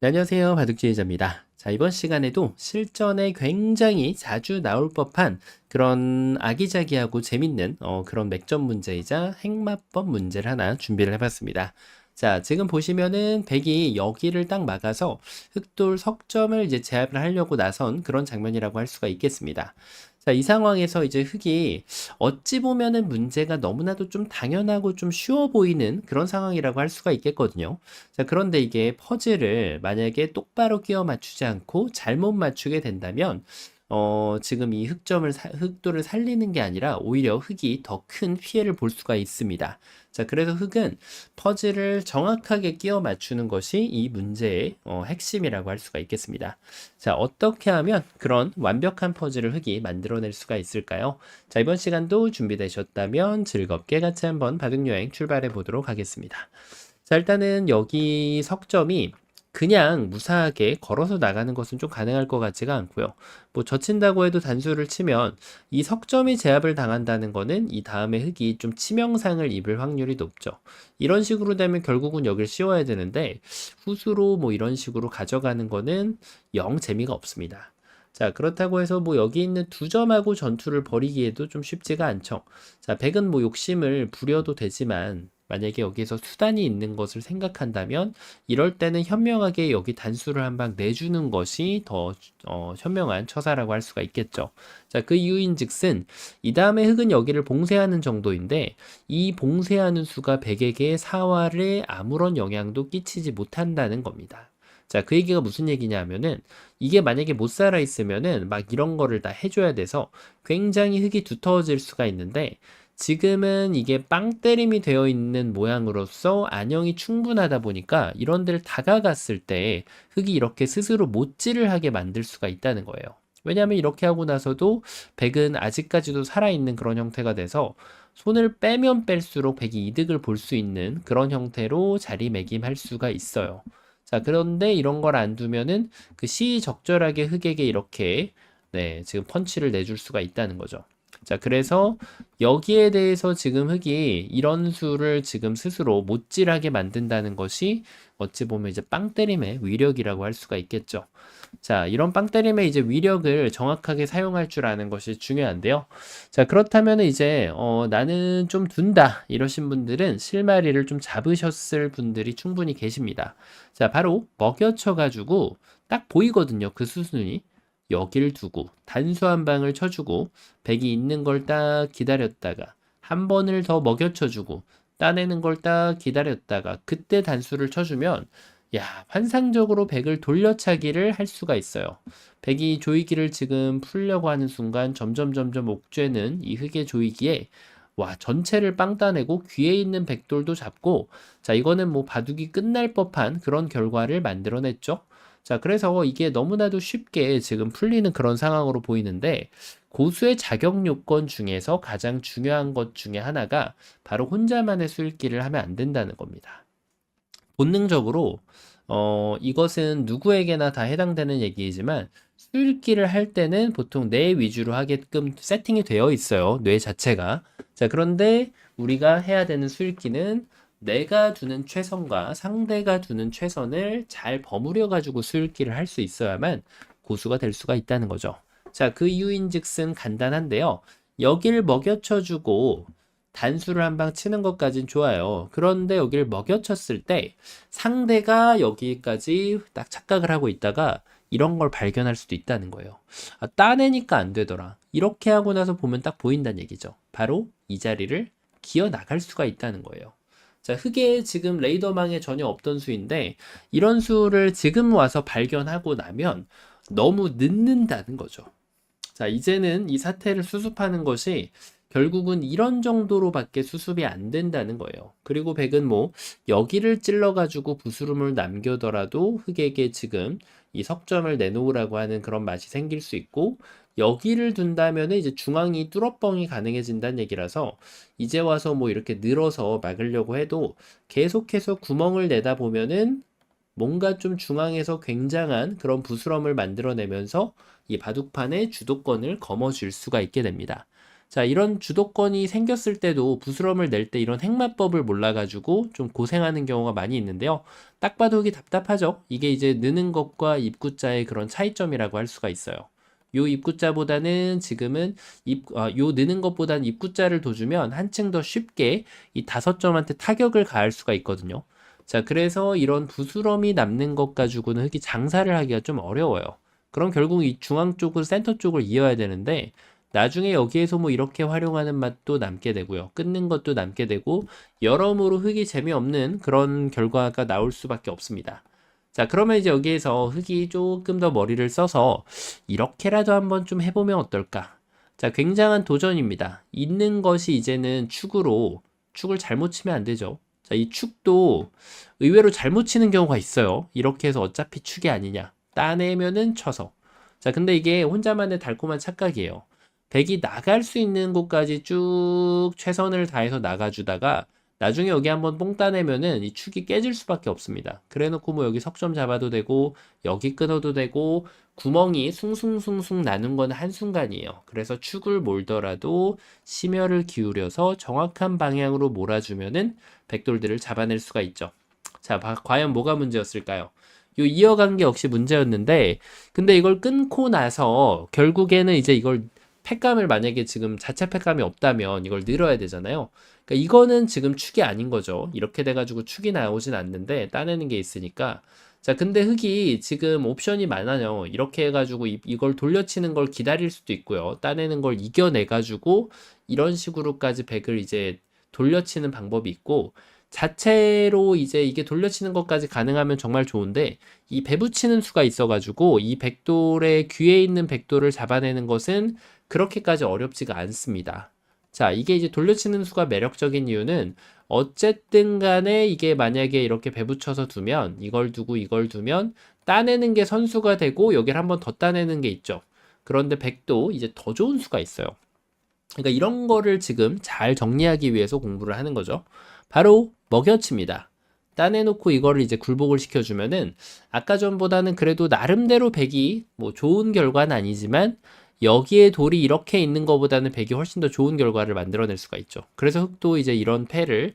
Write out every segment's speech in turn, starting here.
네, 안녕하세요. 바둑지휘자입니다. 자, 이번 시간에도 실전에 굉장히 자주 나올 법한 그런 아기자기하고 재밌는 그런 맥점 문제이자 핵마법 문제를 하나 준비를 해봤습니다. 자, 지금 보시면은 백이 여기를 딱 막아서 흑돌 석점을 이제 제압을 하려고 나선 그런 장면이라고 할 수가 있겠습니다. 자, 이 상황에서 이제 흑이 어찌 보면은 문제가 너무나도 좀 당연하고 좀 쉬워 보이는 그런 상황이라고 할 수가 있겠거든요. 자, 그런데 이게 퍼즐을 만약에 똑바로 끼워 맞추지 않고 잘못 맞추게 된다면, 지금 이 흑도를 살리는 게 아니라 오히려 흑이 더 큰 피해를 볼 수가 있습니다. 자, 그래서 흑은 퍼즐을 정확하게 끼워 맞추는 것이 이 문제의 핵심이라고 할 수가 있겠습니다. 자, 어떻게 하면 그런 완벽한 퍼즐을 흑이 만들어낼 수가 있을까요? 자, 이번 시간도 준비되셨다면 즐겁게 같이 한번 바둑여행 출발해 보도록 하겠습니다. 자, 일단은 여기 석점이 그냥 무사하게 걸어서 나가는 것은 좀 가능할 것 같지가 않고요. 뭐 젖힌다고 해도 단수를 치면 이 석점이 제압을 당한다는 거는 이 다음에 흑이 좀 치명상을 입을 확률이 높죠. 이런 식으로 되면 결국은 여길 씌워야 되는데 후수로 뭐 이런 식으로 가져가는 거는 영 재미가 없습니다. 자, 그렇다고 해서 뭐 여기 있는 두 점하고 전투를 벌이기에도 좀 쉽지가 않죠. 자, 백은 뭐 욕심을 부려도 되지만 만약에 여기에서 수단이 있는 것을 생각한다면 이럴 때는 현명하게 여기 단수를 한 방 내주는 것이 더 현명한 처사라고 할 수가 있겠죠. 자, 그 이유인즉슨 이 다음에 흑은 여기를 봉쇄하는 정도인데 이 봉쇄하는 수가 백에게 사활에 아무런 영향도 끼치지 못한다는 겁니다. 자, 그 얘기가 무슨 얘기냐 하면은 이게 만약에 못 살아 있으면은 막 이런 거를 다 해줘야 돼서 굉장히 흙이 두터워질 수가 있는데 지금은 이게 빵 때림이 되어 있는 모양으로서 안형이 충분하다 보니까 이런 데를 다가갔을 때 흙이 이렇게 스스로 못질을 하게 만들 수가 있다는 거예요. 왜냐하면 이렇게 하고 나서도 백은 아직까지도 살아있는 그런 형태가 돼서 손을 빼면 뺄수록 백이 이득을 볼 수 있는 그런 형태로 자리매김할 수가 있어요. 자, 그런데 이런 걸 안 두면은 그 시적절하게 흑에게 이렇게 네, 지금 펀치를 내줄 수가 있다는 거죠. 자, 그래서 여기에 대해서 지금 흑이 이런 수를 지금 스스로 못질하게 만든다는 것이 어찌 보면 이제 빵 때림의 위력이라고 할 수가 있겠죠. 자, 이런 빵 때림의 이제 위력을 정확하게 사용할 줄 아는 것이 중요한데요. 자, 그렇다면 이제 나는 좀 둔다 이러신 분들은 실마리를 좀 잡으셨을 분들이 충분히 계십니다. 자, 바로 먹여쳐 가지고 딱 보이거든요. 그 수순이. 여기를 두고 단수 한 방을 쳐주고 백이 있는 걸 딱 기다렸다가 한 번을 더 먹여쳐주고 따내는 걸 딱 기다렸다가 그때 단수를 쳐주면 야, 환상적으로 백을 돌려차기를 할 수가 있어요. 백이 조이기를 지금 풀려고 하는 순간 점점 옥죄는 이 흑의 조이기에 와, 전체를 빵 따내고 귀에 있는 백돌도 잡고 자, 이거는 뭐 바둑이 끝날 법한 그런 결과를 만들어냈죠. 자, 그래서 이게 너무나도 쉽게 지금 풀리는 그런 상황으로 보이는데 고수의 자격 요건 중에서 가장 중요한 것 중에 하나가 바로 혼자만의 수읽기를 하면 안 된다는 겁니다. 본능적으로 이것은 누구에게나 다 해당되는 얘기이지만 수읽기를 할 때는 보통 뇌 위주로 하게끔 세팅이 되어 있어요. 뇌 자체가. 자, 그런데 우리가 해야 되는 수읽기는 내가 두는 최선과 상대가 두는 최선을 잘 버무려 가지고 수읽기를 할 수 있어야만 고수가 될 수가 있다는 거죠. 자, 그 이유인즉슨 간단한데요. 여기를 먹여쳐주고 단수를 한 방 치는 것까진 좋아요. 그런데 여기를 먹여쳤을 때 상대가 여기까지 딱 착각을 하고 있다가 이런 걸 발견할 수도 있다는 거예요. 아, 따내니까 안 되더라. 이렇게 하고 나서 보면 딱 보인다는 얘기죠. 바로 이 자리를 기어 나갈 수가 있다는 거예요. 자, 흑에 지금 레이더망에 전혀 없던 수인데 이런 수를 지금 와서 발견하고 나면 너무 늦는다는 거죠. 자, 이제는 이 사태를 수습하는 것이 결국은 이런 정도로밖에 수습이 안 된다는 거예요. 그리고 백은 뭐 여기를 찔러가지고 부스름을 남겨더라도 흑에게 지금 이 석점을 내놓으라고 하는 그런 맛이 생길 수 있고 여기를 둔다면 이제 중앙이 뚫어뻥이 가능해진다는 얘기라서 이제 와서 뭐 이렇게 늘어서 막으려고 해도 계속해서 구멍을 내다 보면은 뭔가 좀 중앙에서 굉장한 그런 부스럼을 만들어내면서 이 바둑판의 주도권을 거머쥘 수가 있게 됩니다. 자, 이런 주도권이 생겼을 때도 부스럼을 낼 때 이런 행마법을 몰라가지고 좀 고생하는 경우가 많이 있는데요. 딱 봐도 이게 답답하죠? 이게 이제 느는 것과 입구자의 그런 차이점이라고 할 수가 있어요. 요 입구자보다는 지금은 요 느는 것보다는 입구자를 둬주면 한층 더 쉽게 이 5점한테 타격을 가할 수가 있거든요. 자, 그래서 이런 부스럼이 남는 것 가지고는 흙이 장사를 하기가 좀 어려워요. 그럼 결국 이 중앙 쪽을 센터 쪽을 이어야 되는데 나중에 여기에서 뭐 이렇게 활용하는 맛도 남게 되고요. 끊는 것도 남게 되고 여러모로 흙이 재미없는 그런 결과가 나올 수밖에 없습니다. 자, 그러면 이제 여기에서 흙이 조금 더 머리를 써서 이렇게라도 한번 좀 해보면 어떨까? 자, 굉장한 도전입니다. 있는 것이 이제는 축을 잘못 치면 안 되죠. 자, 이 축도 의외로 잘못 치는 경우가 있어요. 이렇게 해서 어차피 축이 아니냐. 따내면은 쳐서. 자, 근데 이게 혼자만의 달콤한 착각이에요. 백이 나갈 수 있는 곳까지 쭉 최선을 다해서 나가주다가 나중에 여기 한번 뽕 따내면은 이 축이 깨질 수밖에 없습니다. 그래 놓고 뭐 여기 석점 잡아도 되고 여기 끊어도 되고 구멍이 숭숭숭숭 나는 건 한순간이에요. 그래서 축을 몰더라도 심혈을 기울여서 정확한 방향으로 몰아주면은 백돌들을 잡아낼 수가 있죠. 자, 과연 뭐가 문제였을까요? 요 이어간 게 역시 문제였는데 근데 이걸 끊고 나서 결국에는 이제 이걸 팩감을 만약에 지금 자체 팩감이 없다면 이걸 늘어야 되잖아요. 그러니까 이거는 지금 축이 아닌 거죠. 이렇게 돼가지고 축이 나오진 않는데 따내는 게 있으니까. 자, 근데 흙이 지금 옵션이 많아요. 이렇게 해가지고 이걸 돌려치는 걸 기다릴 수도 있고요. 따내는 걸 이겨내가지고 이런 식으로까지 백을 이제 돌려치는 방법이 있고 자체로 이제 이게 돌려치는 것까지 가능하면 정말 좋은데 이 배붙이는 수가 있어가지고 이 백돌의 귀에 있는 백돌을 잡아내는 것은 그렇게까지 어렵지가 않습니다. 자, 이게 이제 돌려치는 수가 매력적인 이유는 어쨌든 간에 이게 만약에 이렇게 배붙여서 두면 이걸 두고 이걸 두면 따내는 게 선수가 되고 여기를 한번 더 따내는 게 있죠. 그런데 백도 이제 더 좋은 수가 있어요. 그러니까 이런 거를 지금 잘 정리하기 위해서 공부를 하는 거죠. 바로 먹여칩니다. 따내놓고 이거를 이제 굴복을 시켜주면은 아까 전보다는 그래도 나름대로 백이 뭐 좋은 결과는 아니지만 여기에 돌이 이렇게 있는 것보다는 백이 훨씬 더 좋은 결과를 만들어낼 수가 있죠. 그래서 흑도 이제 이런 패를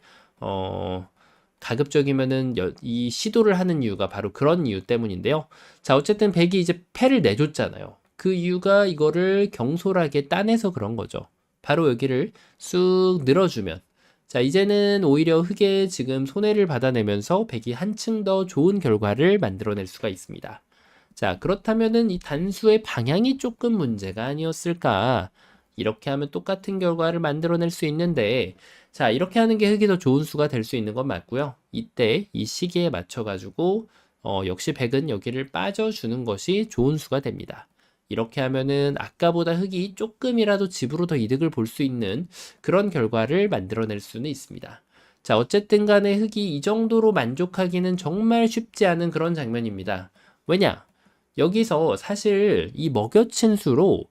가급적이면은 이 시도를 하는 이유가 바로 그런 이유 때문인데요. 자, 어쨌든 백이 이제 패를 내줬잖아요. 그 이유가 이거를 경솔하게 따내서 그런 거죠. 바로 여기를 쑥 늘어주면 자, 이제는 오히려 흙에 지금 손해를 받아내면서 백이 한층 더 좋은 결과를 만들어낼 수가 있습니다. 자, 그렇다면은 이 단수의 방향이 조금 문제가 아니었을까? 이렇게 하면 똑같은 결과를 만들어낼 수 있는데, 자, 이렇게 하는 게 흙이 더 좋은 수가 될 수 있는 건 맞고요. 이때 이 시기에 맞춰가지고, 역시 백은 여기를 빠져주는 것이 좋은 수가 됩니다. 이렇게 하면은 아까보다 흙이 조금이라도 집으로 더 이득을 볼 수 있는 그런 결과를 만들어낼 수는 있습니다. 자, 어쨌든 간에 흙이 이 정도로 만족하기는 정말 쉽지 않은 그런 장면입니다. 왜냐? 여기서 사실 이 먹여친 수로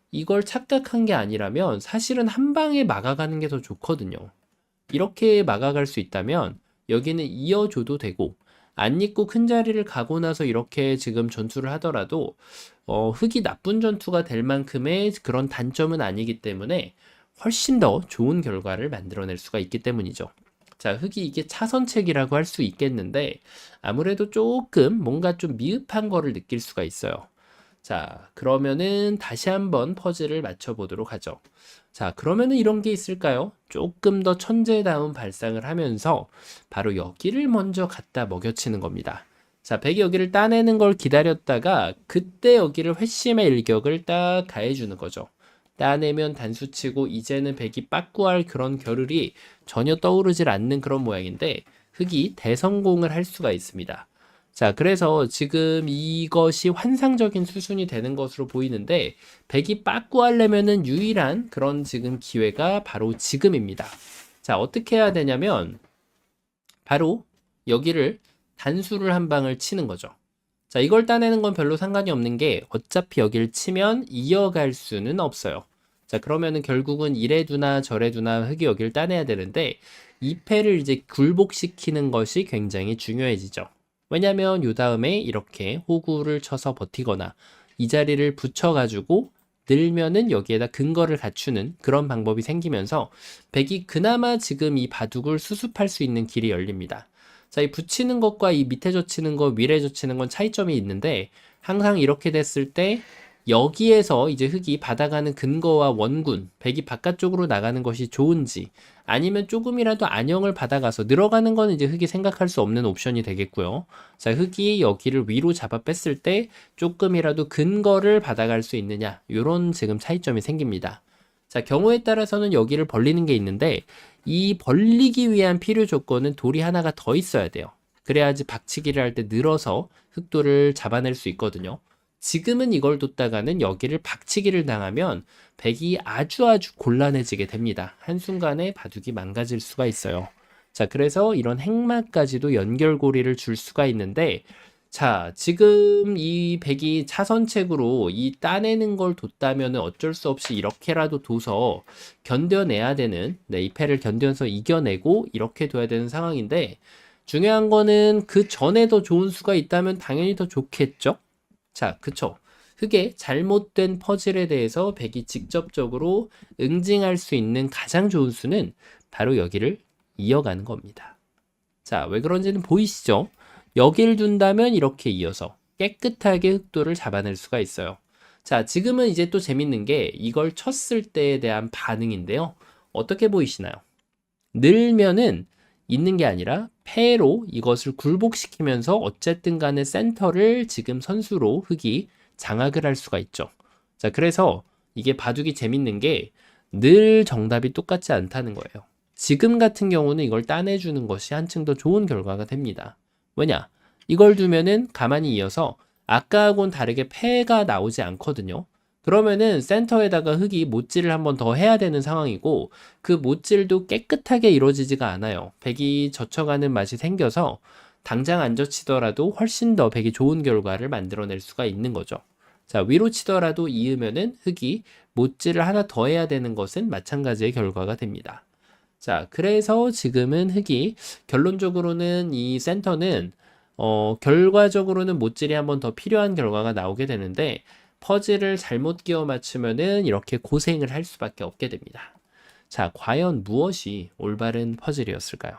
이걸 착각한 게 아니라면 사실은 한 방에 막아가는 게 더 좋거든요. 이렇게 막아갈 수 있다면 여기는 이어줘도 되고 안 잊고 큰 자리를 가고 나서 이렇게 지금 전투를 하더라도 흙이 나쁜 전투가 될 만큼의 그런 단점은 아니기 때문에 훨씬 더 좋은 결과를 만들어낼 수가 있기 때문이죠. 자, 흙이 이게 차선책이라고 할 수 있겠는데 아무래도 조금 뭔가 좀 미흡한 거를 느낄 수가 있어요. 자, 그러면은 다시 한번 퍼즐을 맞춰보도록 하죠. 자, 그러면은 이런 게 있을까요? 조금 더 천재다운 발상을 하면서 바로 여기를 먼저 갖다 먹여치는 겁니다. 자, 백이 여기를 따내는 걸 기다렸다가 그때 여기를 회심의 일격을 딱 가해주는 거죠. 따내면 단수치고 이제는 백이 빠꾸할 그런 겨를이 전혀 떠오르질 않는 그런 모양인데 흙이 대성공을 할 수가 있습니다. 자, 그래서 지금 이것이 환상적인 수순이 되는 것으로 보이는데 백이 빠꾸하려면은 유일한 그런 지금 기회가 바로 지금입니다. 자, 어떻게 해야 되냐면 바로 여기를 단수를 한 방을 치는 거죠. 자, 이걸 따내는 건 별로 상관이 없는 게 어차피 여기를 치면 이어갈 수는 없어요. 자, 그러면은 결국은 이래 두나 저래 두나 흙이 여기를 따내야 되는데 이 패를 이제 굴복시키는 것이 굉장히 중요해지죠. 왜냐면 요 다음에 이렇게 호구를 쳐서 버티거나 이 자리를 붙여가지고 늘면은 여기에다 근거를 갖추는 그런 방법이 생기면서 백이 그나마 지금 이 바둑을 수습할 수 있는 길이 열립니다. 자, 이 붙이는 것과 이 밑에 젖히는 것, 위에 젖히는 건 차이점이 있는데 항상 이렇게 됐을 때 여기에서 이제 흙이 받아가는 근거와 원군, 백이 바깥쪽으로 나가는 것이 좋은지 아니면 조금이라도 안형을 받아가서 늘어가는 건 이제 흙이 생각할 수 없는 옵션이 되겠고요. 자, 흙이 여기를 위로 잡아 뺐을 때 조금이라도 근거를 받아갈 수 있느냐, 요런 지금 차이점이 생깁니다. 자, 경우에 따라서는 여기를 벌리는 게 있는데 이 벌리기 위한 필요 조건은 돌이 하나가 더 있어야 돼요. 그래야지 박치기를 할 때 늘어서 흙돌을 잡아낼 수 있거든요. 지금은 이걸 뒀다가는 여기를 박치기를 당하면 백이 아주 곤란해지게 됩니다. 한순간에 바둑이 망가질 수가 있어요. 자, 그래서 이런 행마까지도 연결고리를 줄 수가 있는데, 자, 지금 이 백이 차선책으로 이 따내는 걸 뒀다면 어쩔 수 없이 이렇게라도 둬서 견뎌내야 되는, 네, 이 패를 견뎌서 이겨내고 이렇게 둬야 되는 상황인데, 중요한 거는 그 전에 더 좋은 수가 있다면 당연히 더 좋겠죠? 자, 그쵸. 흙의 잘못된 퍼즐에 대해서 백이 직접적으로 응징할 수 있는 가장 좋은 수는 바로 여기를 이어가는 겁니다. 자, 왜 그런지는 보이시죠? 여기를 둔다면 이렇게 이어서 깨끗하게 흙돌을 잡아낼 수가 있어요. 자, 지금은 이제 또 재밌는 게 이걸 쳤을 때에 대한 반응인데요. 어떻게 보이시나요? 늘면은 있는 게 아니라 패로 이것을 굴복시키면서 어쨌든 간에 센터를 지금 선수로 흙이 장악을 할 수가 있죠. 자, 그래서 이게 바둑이 재밌는 게 늘 정답이 똑같지 않다는 거예요. 지금 같은 경우는 이걸 따내주는 것이 한층 더 좋은 결과가 됩니다. 왜냐? 이걸 두면은 가만히 이어서 아까하고는 다르게 패가 나오지 않거든요. 그러면은 센터에다가 흙이 못질을 한번 더 해야 되는 상황이고 그 못질도 깨끗하게 이루어지지가 않아요. 백이 젖혀가는 맛이 생겨서 당장 안 젖히더라도 훨씬 더 백이 좋은 결과를 만들어낼 수가 있는 거죠. 자, 위로 치더라도 이으면은 흙이 못질을 하나 더 해야 되는 것은 마찬가지의 결과가 됩니다. 자, 그래서 지금은 흙이 결론적으로는 이 센터는 결과적으로는 못질이 한번 더 필요한 결과가 나오게 되는데 퍼즐을 잘못 끼워 맞추면은 이렇게 고생을 할 수밖에 없게 됩니다. 자, 과연 무엇이 올바른 퍼즐이었을까요?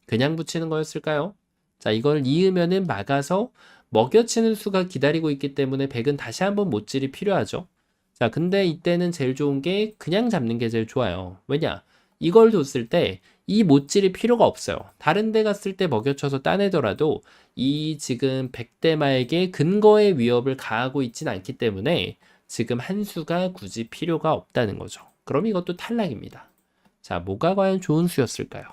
그냥 붙이는 거였을까요? 자, 이걸 이으면은 막아서 먹여치는 수가 기다리고 있기 때문에 백은 다시 한번 못질이 필요하죠. 자, 근데 이때는 제일 좋은 게 그냥 잡는 게 제일 좋아요. 왜냐? 이걸 뒀을 때 이 못질이 필요가 없어요. 다른 데 갔을 때 먹여쳐서 따내더라도 이 지금 백대마에게 근거의 위협을 가하고 있진 않기 때문에 지금 한 수가 굳이 필요가 없다는 거죠. 그럼 이것도 탈락입니다. 자, 뭐가 과연 좋은 수였을까요?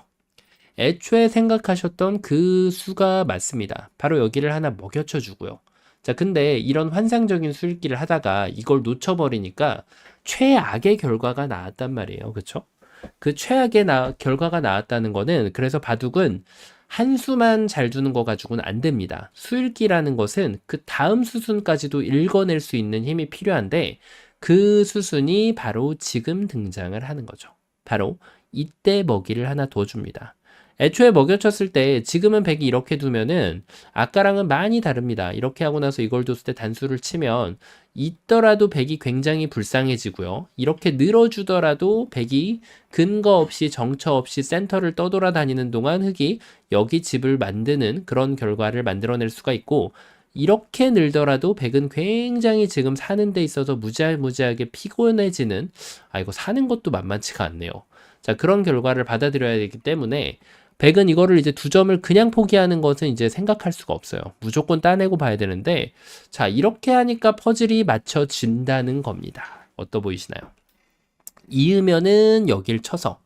애초에 생각하셨던 그 수가 맞습니다. 바로 여기를 하나 먹여쳐 주고요. 자, 근데 이런 환상적인 수읽기를 하다가 이걸 놓쳐버리니까 최악의 결과가 나왔단 말이에요. 그쵸? 그 최악의 결과가 나왔다는 거는 그래서 바둑은 한 수만 잘 두는 거 가지고는 안 됩니다. 수읽기라는 것은 그 다음 수순까지도 읽어낼 수 있는 힘이 필요한데 그 수순이 바로 지금 등장을 하는 거죠. 바로 이때 먹이를 하나 더 줍니다. 애초에 먹여쳤을 때 지금은 백이 이렇게 두면은 아까랑은 많이 다릅니다. 이렇게 하고 나서 이걸 뒀을 때 단수를 치면 있더라도 백이 굉장히 불쌍해지고요. 이렇게 늘어주더라도 백이 근거 없이 정처 없이 센터를 떠돌아다니는 동안 흙이 여기 집을 만드는 그런 결과를 만들어낼 수가 있고 이렇게 늘더라도 백은 굉장히 지금 사는 데 있어서 무지하게 피곤해지는 이거 사는 것도 만만치가 않네요. 자, 그런 결과를 받아들여야 되기 때문에 백은 이거를 이제 두 점을 그냥 포기하는 것은 이제 생각할 수가 없어요. 무조건 따내고 봐야 되는데, 자, 이렇게 하니까 퍼즐이 맞춰진다는 겁니다. 어떠 보이시나요? 이으면은 여길 쳐서,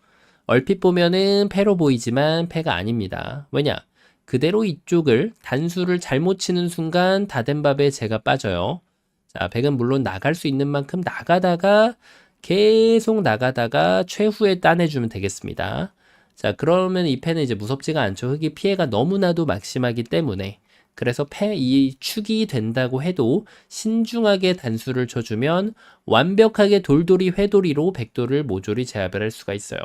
얼핏 보면은 패로 보이지만 패가 아닙니다. 왜냐? 그대로 이쪽을 단수를 잘못 치는 순간 다 된 밥에 제가 빠져요. 자, 백은 물론 나갈 수 있는 만큼 나가다가 계속 나가다가 최후에 따내주면 되겠습니다. 자, 그러면 이 패는 이제 무섭지가 않죠. 흙이 피해가 너무나도 막심하기 때문에. 그래서 이 축이 된다고 해도 신중하게 단수를 쳐주면 완벽하게 돌돌이 회돌이로 백돌을 모조리 제압을 할 수가 있어요.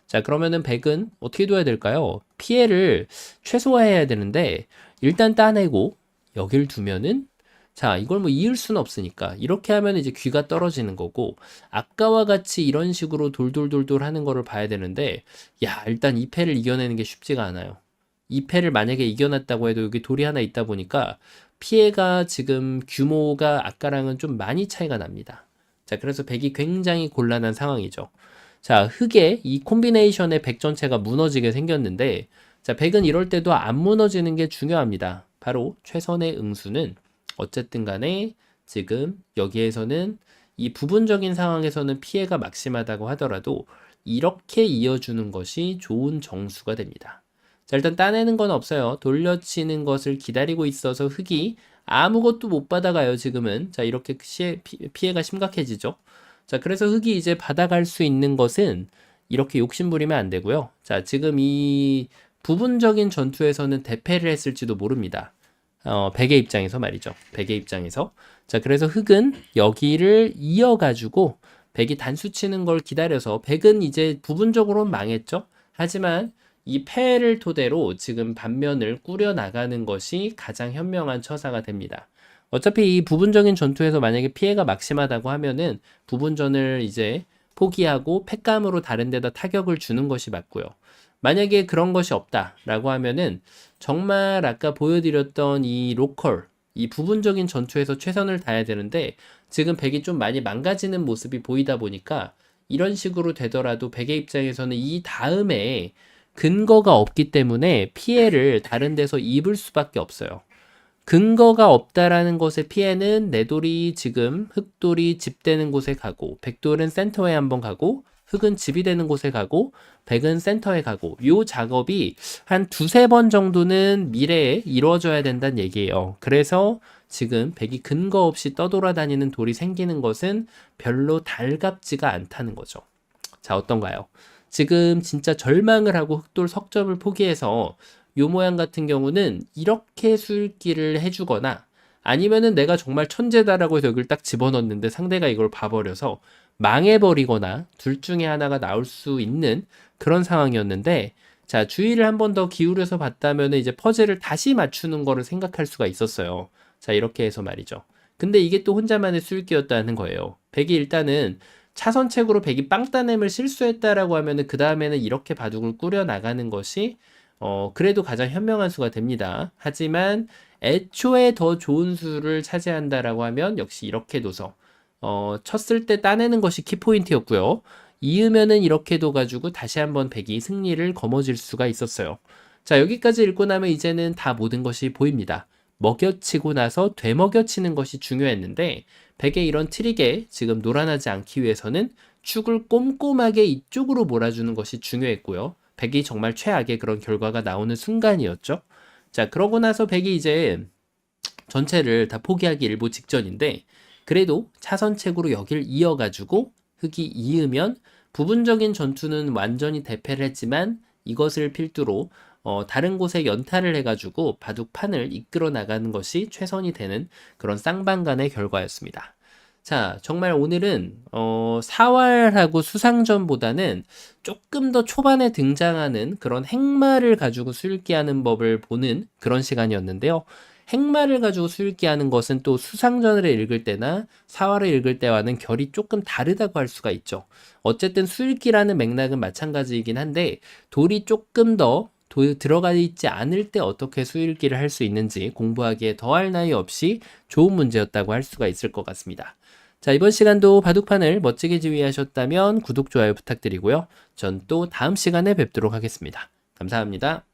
자, 그러면은 백은 어떻게 둬야 될까요? 피해를 최소화해야 되는데 일단 따내고 여길 두면은 자, 이걸 뭐 이을 수는 없으니까 이렇게 하면 이제 귀가 떨어지는 거고, 아까와 같이 이런 식으로 돌돌돌돌 하는 거를 봐야 되는데, 야, 일단 이 패를 이겨내는 게 쉽지가 않아요. 이 패를 만약에 이겨놨다고 해도 여기 돌이 하나 있다 보니까 피해가 지금 규모가 아까랑은 좀 많이 차이가 납니다. 자, 그래서 백이 굉장히 곤란한 상황이죠. 자, 흑의 이 콤비네이션의 백 전체가 무너지게 생겼는데, 자, 백은 이럴 때도 안 무너지는 게 중요합니다. 바로 최선의 응수는 어쨌든 간에 지금 여기에서는 이 부분적인 상황에서는 피해가 막심하다고 하더라도 이렇게 이어주는 것이 좋은 정수가 됩니다. 자, 일단 따내는 건 없어요. 돌려치는 것을 기다리고 있어서 흑이 아무것도 못 받아가요, 지금은. 자, 이렇게 피해가 심각해지죠. 자, 그래서 흑이 이제 받아갈 수 있는 것은 이렇게 욕심부리면 안 되고요. 자, 지금 이 부분적인 전투에서는 대패를 했을지도 모릅니다. 백의 입장에서 말이죠. 백의 입장에서. 자, 그래서 흑은 여기를 이어가지고 백이 단수 치는 걸 기다려서 백은 이제 부분적으로는 망했죠. 하지만 이 패를 토대로 지금 반면을 꾸려나가는 것이 가장 현명한 처사가 됩니다. 어차피 이 부분적인 전투에서 만약에 피해가 막심하다고 하면은 부분전을 이제 포기하고 패감으로 다른 데다 타격을 주는 것이 맞고요. 만약에 그런 것이 없다라고 하면은 정말 아까 보여드렸던 이 로컬, 이 부분적인 전투에서 최선을 다해야 되는데 지금 백이 좀 많이 망가지는 모습이 보이다 보니까 이런 식으로 되더라도 백의 입장에서는 이 다음에 근거가 없기 때문에 피해를 다른 데서 입을 수밖에 없어요. 근거가 없다라는 것의 피해는 내 돌이 지금 흑돌이 집되는 곳에 가고 백돌은 센터에 한번 가고 흑은 집이 되는 곳에 가고 백은 센터에 가고 요 작업이 한 두세 번 정도는 미래에 이루어져야 된다는 얘기예요. 그래서 지금 백이 근거 없이 떠돌아다니는 돌이 생기는 것은 별로 달갑지가 않다는 거죠. 자, 어떤가요? 지금 진짜 절망을 하고 흑돌 석점을 포기해서 요 모양 같은 경우는 이렇게 수읽기를 해주거나 아니면은 내가 정말 천재다라고 해서 여기를 딱 집어넣는데 상대가 이걸 봐버려서 망해버리거나 둘 중에 하나가 나올 수 있는 그런 상황이었는데, 자, 주의를 한 번 더 기울여서 봤다면 이제 퍼즐을 다시 맞추는 거를 생각할 수가 있었어요. 자, 이렇게 해서 말이죠. 근데 이게 또 혼자만의 수읽기였다는 거예요. 백이 일단은 차선책으로 백이 빵따냄을 실수했다라고 하면은 그 다음에는 이렇게 바둑을 꾸려 나가는 것이 그래도 가장 현명한 수가 됩니다. 하지만 애초에 더 좋은 수를 차지한다라고 하면 역시 이렇게 둬서 쳤을 때 따내는 것이 키포인트였고요. 이으면은 이렇게 둬가지고 다시 한번 백이 승리를 거머쥘 수가 있었어요. 자, 여기까지 읽고 나면 이제는 다 모든 것이 보입니다. 먹여치고 나서 되먹여치는 것이 중요했는데 백의 이런 트릭에 지금 놀아나지 않기 위해서는 축을 꼼꼼하게 이쪽으로 몰아주는 것이 중요했고요. 백이 정말 최악의 그런 결과가 나오는 순간이었죠. 자, 그러고 나서 백이 이제 전체를 다 포기하기 일보 직전인데 그래도 차선책으로 여길 이어가지고 흑이 이으면 부분적인 전투는 완전히 대패를 했지만 이것을 필두로 다른 곳에 연타를 해가지고 바둑판을 이끌어 나가는 것이 최선이 되는 그런 쌍방간의 결과였습니다. 자, 정말 오늘은 사활하고 수상전보다는 조금 더 초반에 등장하는 그런 행마를 가지고 수읽기하는 법을 보는 그런 시간이었는데요. 행마를 가지고 수읽기하는 것은 또 수상전을 읽을 때나 사활을 읽을 때와는 결이 조금 다르다고 할 수가 있죠. 어쨌든 수읽기라는 맥락은 마찬가지이긴 한데 돌이 조금 더 들어가 있지 않을 때 어떻게 수읽기를 할 수 있는지 공부하기에 더할 나위 없이 좋은 문제였다고 할 수가 있을 것 같습니다. 자, 이번 시간도 바둑판을 멋지게 지휘하셨다면 구독, 좋아요 부탁드리고요. 전 또 다음 시간에 뵙도록 하겠습니다. 감사합니다.